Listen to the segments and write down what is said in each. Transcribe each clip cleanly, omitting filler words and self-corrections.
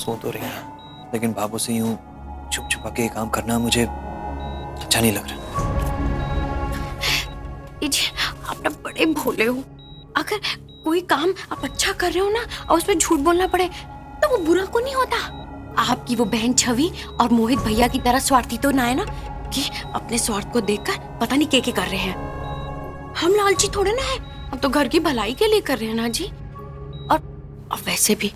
सो तो रही है, लेकिन बाबू से यूं छुप छुपा के ये काम करना मुझे अच्छा नहीं लग रहा। आप ना बड़े भोले हो। अगर कोई काम आप अच्छा कर रहे हो ना और उसमें झूठ बोलना पड़े तो वो बुरा को नहीं होता। आपकी वो बहन छवि और मोहित भैया की तरह स्वार्थी तो ना है ना कि अपने स्वार्थ को देखकर पता नहीं क्या कर रहे हैं। हम लालची थोड़े ना है, हम तो घर की भलाई के लिए कर रहे हैं ना जी। और वैसे भी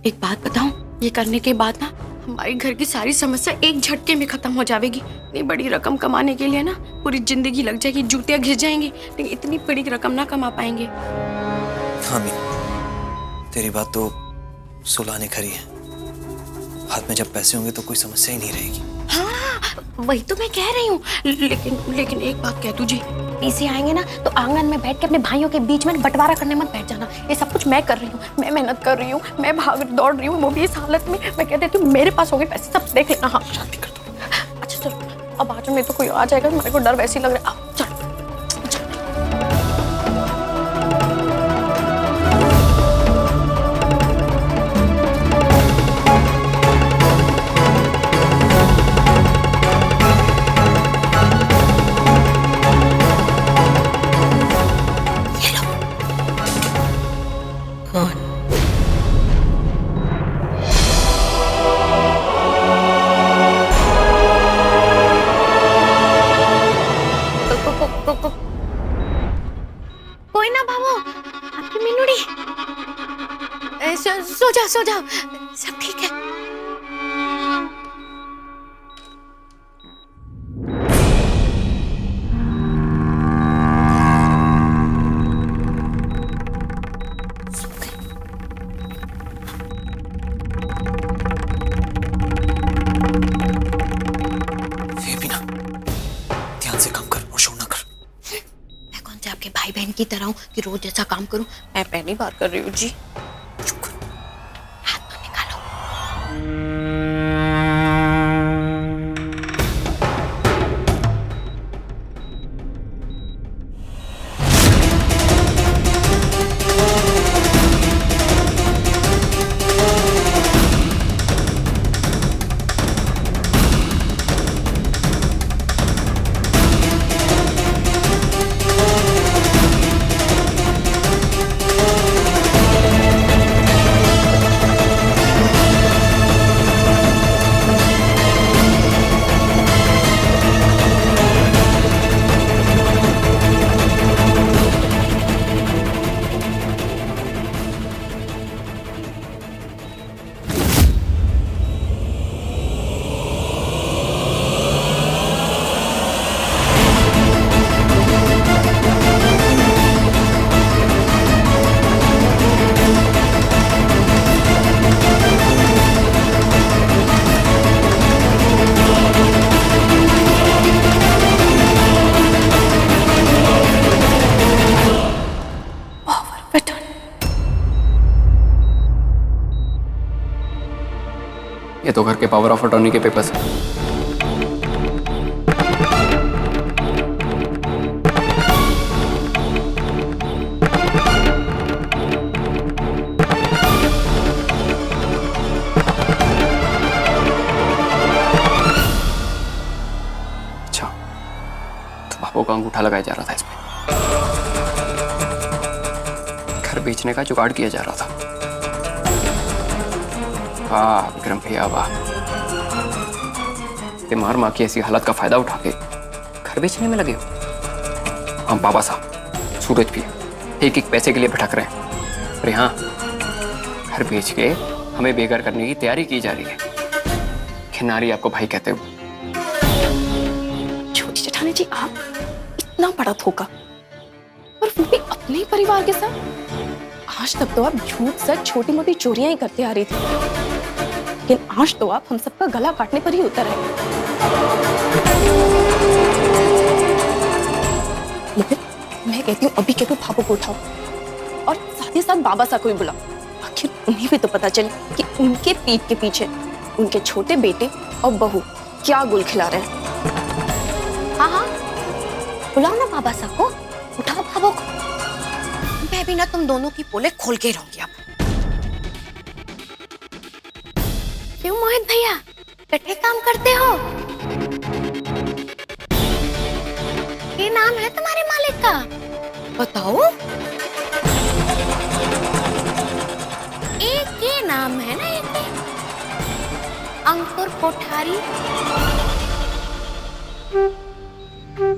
एक बात बताऊं, ये करने के बाद ना हमारी घर की सारी समस्या एक झटके में खत्म हो जाएगी। इतनी बड़ी रकम कमाने के लिए ना पूरी जिंदगी लग जाएगी, जूतियां घिस जाएंगी, लेकिन इतनी बड़ी रकम ना कमा पाएंगे। हाँ मीना, तेरी बात तो सुलाने खरी है। हाथ में जब पैसे होंगे तो कोई समस्या ही नहीं रहेगी। हाँ वही तो मैं कह रही हूँ, लेकिन एक बात कह तुझे, इसे आएंगे ना तो आंगन में बैठ के अपने भाइयों के बीच में बंटवारा करने मत बैठ जाना। ये सब कुछ मैं कर रही हूँ, मैं मेहनत कर रही हूँ, मैं भाग दौड़ रही हूँ, वो भी इस हालत में। मैं कह देती हूँ मेरे पास हो गए पैसे, सब देख लेना। हाँ शांति कर दो। अच्छा चलो, अब आज में तो कोई आ जाएगा, मेरे को डर वैसे ही लग रहा है। चलो कोई ना बाबू, आपकी मिनुड़ी सो जाओ, सब ठीक है। मीना, ध्यान से काम कर, शोर ना कर। मैं कौन से आपके भाई बहन की तरह हूँ कि रोज ऐसा काम करूं? मैं पहली बार कर रही हूँ जी। चुप कर। हाथ तो निकालो। ये तो घर के पावर ऑफ अटॉर्नी के पेपर्स हैं। अच्छा, तो बाबू का अंगूठा लगाया जा रहा था इसमें, घर बेचने का जुगाड़ किया जा रहा था। वाह विक्रम भैया वाह, मार माँ की ऐसी हालत का फायदा उठा के घर बेचने में लगे हो। हम बाबा साहब सूरज भी एक एक पैसे के लिए भटक रहे हैं। अरे हाँ, घर बेच के हमें बेघर करने की तैयारी की जा रही है। खिनारी आपको भाई कहते हो। छोटी जेठानी जी, आप इतना बड़ा धोखा, और वो भी अपने ही परिवार के साथ। आज तक तो आप झूठ सच छोटी मोटी चोरियां ही करते आ रही थी, लेकिन आज तो आप हम सबका गला काटने पर ही उतर आए। मैं कहती हूँ अभी के तो भाभू को उठाओ और साथ ही साथ बाबा साहब को भी बुलाओ। आखिर उन्हें भी तो पता चले कि उनके पीठ के पीछे उनके छोटे बेटे और बहू क्या गुल खिला रहे हैं। हाँ, बुलाओ ना बाबा साहब को, उठाओ भाभू को। मैं भी ना तुम दोनों की पोले खोल के रहूंगी अब। क्यों मोहित भैया, कट्ठे काम करते हो? ये नाम है तुम्हारे मालिक का? बताओ। एक ये नाम है ना, एक अंकुर कोठारी।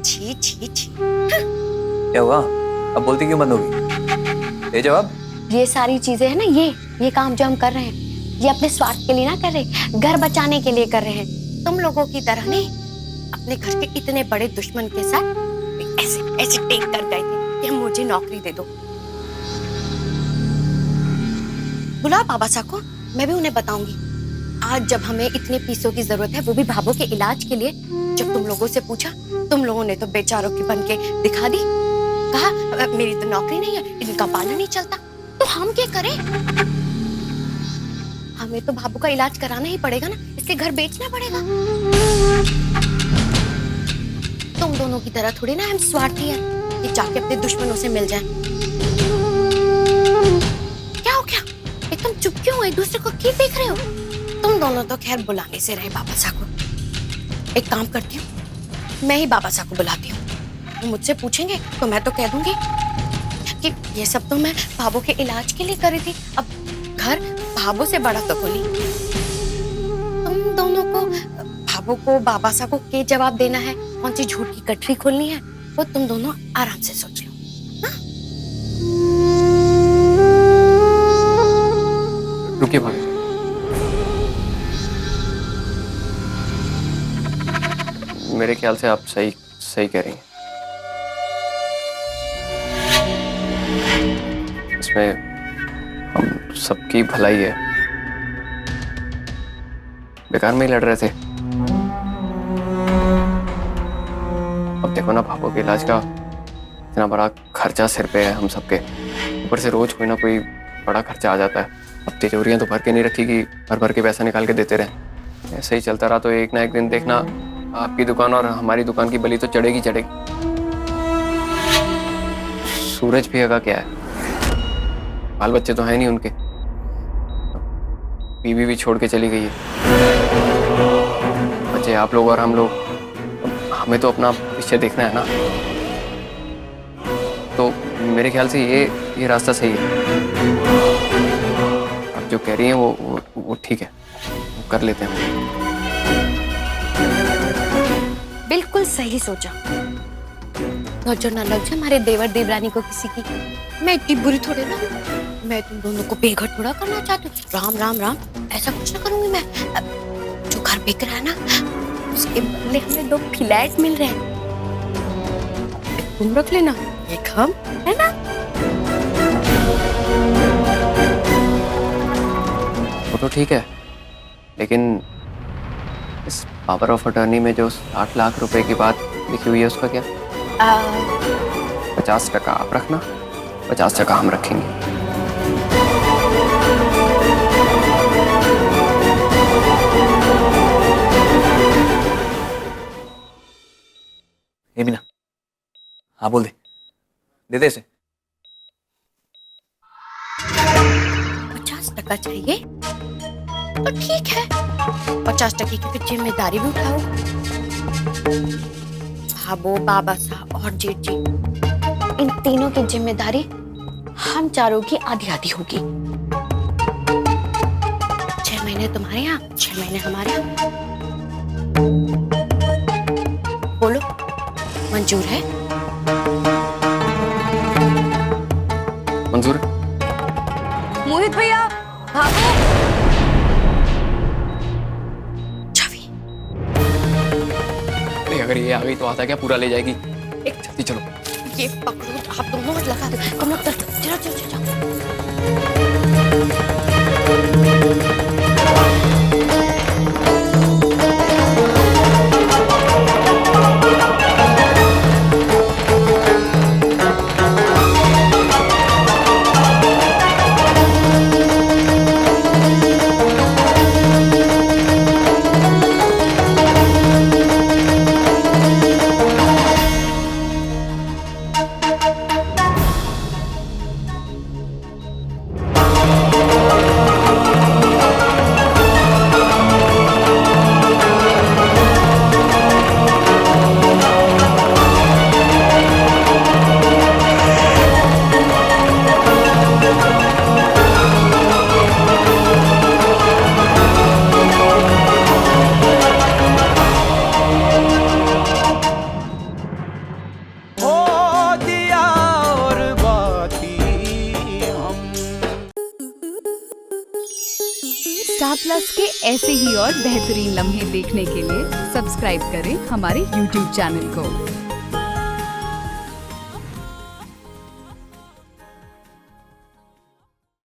छी छी छी। क्या हुआ, अब बोलती क्यों बंद होगी? दे जवाब। ये सारी चीजें है ना, ये काम जो हम कर रहे हैं, ये अपने स्वार्थ के लिए ना कर रहे, घर बचाने के लिए कर रहे हैं। तुम लोगों की तरह नहीं, अपने घर के इतने बड़े दुश्मन के साथ ऐसे ऐसे टेक कर गए थे कि मुझे नौकरी दे दो। बुलाओ बाबा साहब को, मैं भी उन्हें बताऊंगी। आज जब हमें इतने पैसों की जरूरत है, वो भी भाभो के इलाज के लिए, जब तुम लोगों से पूछा, तुम लोगों ने तो बेचारों की बन के दिखा दी। कहा मेरी तो नौकरी नहीं है, इनका पालन नहीं चलता, तो हम क्या करें? हमें तो भाभो का इलाज कराना ही पड़ेगा ना, इसलिए घर बेचना पड़ेगा। तुम दोनों की तरह थोड़ी ना हम स्वार्थी हैं कि जाके अपने दुश्मनों से मिल जाएं। क्या हो क्या? एकदम चुप क्यों हो? एक दूसरे को क्यों देख रहे हो? तुम दोनों तो खैर बुलाने से रहे बाबा साहब को। एक काम करती हूँ, मैं ही बाबा साहब को बुलाती हूँ। वो मुझसे पूछेंगे तो मैं तो कह दूंगी कि ये सब तो मैं भाभो के इलाज के लिए कर रही थी। अब घर भाभो से बड़ा तो कोई नहीं। तुम दोनों को, भाभो को, बाबा साहब को क्या जवाब देना है, कौन सी झूठ की गठरी खोलनी है, वो तुम दोनों आराम से सोच लो। रुकिए भाभी, मेरे ख्याल से आप सही कह रही हैं। इसमें हम सबकी भलाई है, बेकार में ही लड़ रहे थे। अब देखो ना, भाभो के इलाज का इतना बड़ा खर्चा सिर पे है हम सबके, ऊपर से रोज कोई ना कोई बड़ा खर्चा आ जाता है। अब तिजोरियां तो भर के नहीं रखी कि भर के पैसा निकाल के देते रहे। ऐसे ही चलता रहा तो एक ना एक दिन देखना, आपकी दुकान और हमारी दुकान की बलि तो चढ़ेगी चढ़ेगी। सूरज भी अगा क्या है, बाल बच्चे तो हैं नहीं उनके, बीवी भी छोड़ के चली गई है, बच्चे आप लोग और हम लोग। हमें तो अपना भविष्य देखना है ना। तो मेरे ख्याल से ये रास्ता सही है। आप जो कह रही हैं वो ठीक है, वो कर लेते हैं। बिल्कुल सही सोचा। नजर ना लग जाए हमारे देवर देवरानी को किसी की। मैं इतनी बुरी थोड़ी ना, मैं तुम दोनों को बेघर थोड़ा करना चाहती हूँ। राम राम राम, ऐसा कुछ ना करूंगी मैं। जो घर बिक रहा है ना, उसके बदले हमें 2 फ्लैट मिल रहे हैं। तुम रख लेना, एक हम, है ना? वो तो ठीक है, लेकिन इस पावर ऑफ अटर्नी में जो 60 लाख रुपए की बात लिखी हुई है, उसका क्या? 50% आप रखना, 50% हम रखेंगे। ये मीना, हाँ बोल दे दे इसे। 50% चाहिए तो ठीक है, 50% की फिर जिम्मेदारी भी उठाओ। भाभो, बाबा साहब और जेठ जी, इन तीनों की जिम्मेदारी हम चारों की आधी आधी होगी। 6 महीने तुम्हारे यहाँ, 6 महीने हमारे यहाँ। बोलो, मंजूर है? मंजूर है? मोहित भैया, भागो। छवि, अरे अगर ये आ गई तो आता क्या पूरा ले जाएगी। एक जल्दी चलो। ये पकड़ो, आप दोनों हाथ लगा दो। कम लोग चलो चलो चलो। स्टार प्लस के ऐसे ही और बेहतरीन लम्हे देखने के लिए सब्सक्राइब करें हमारे YouTube चैनल को।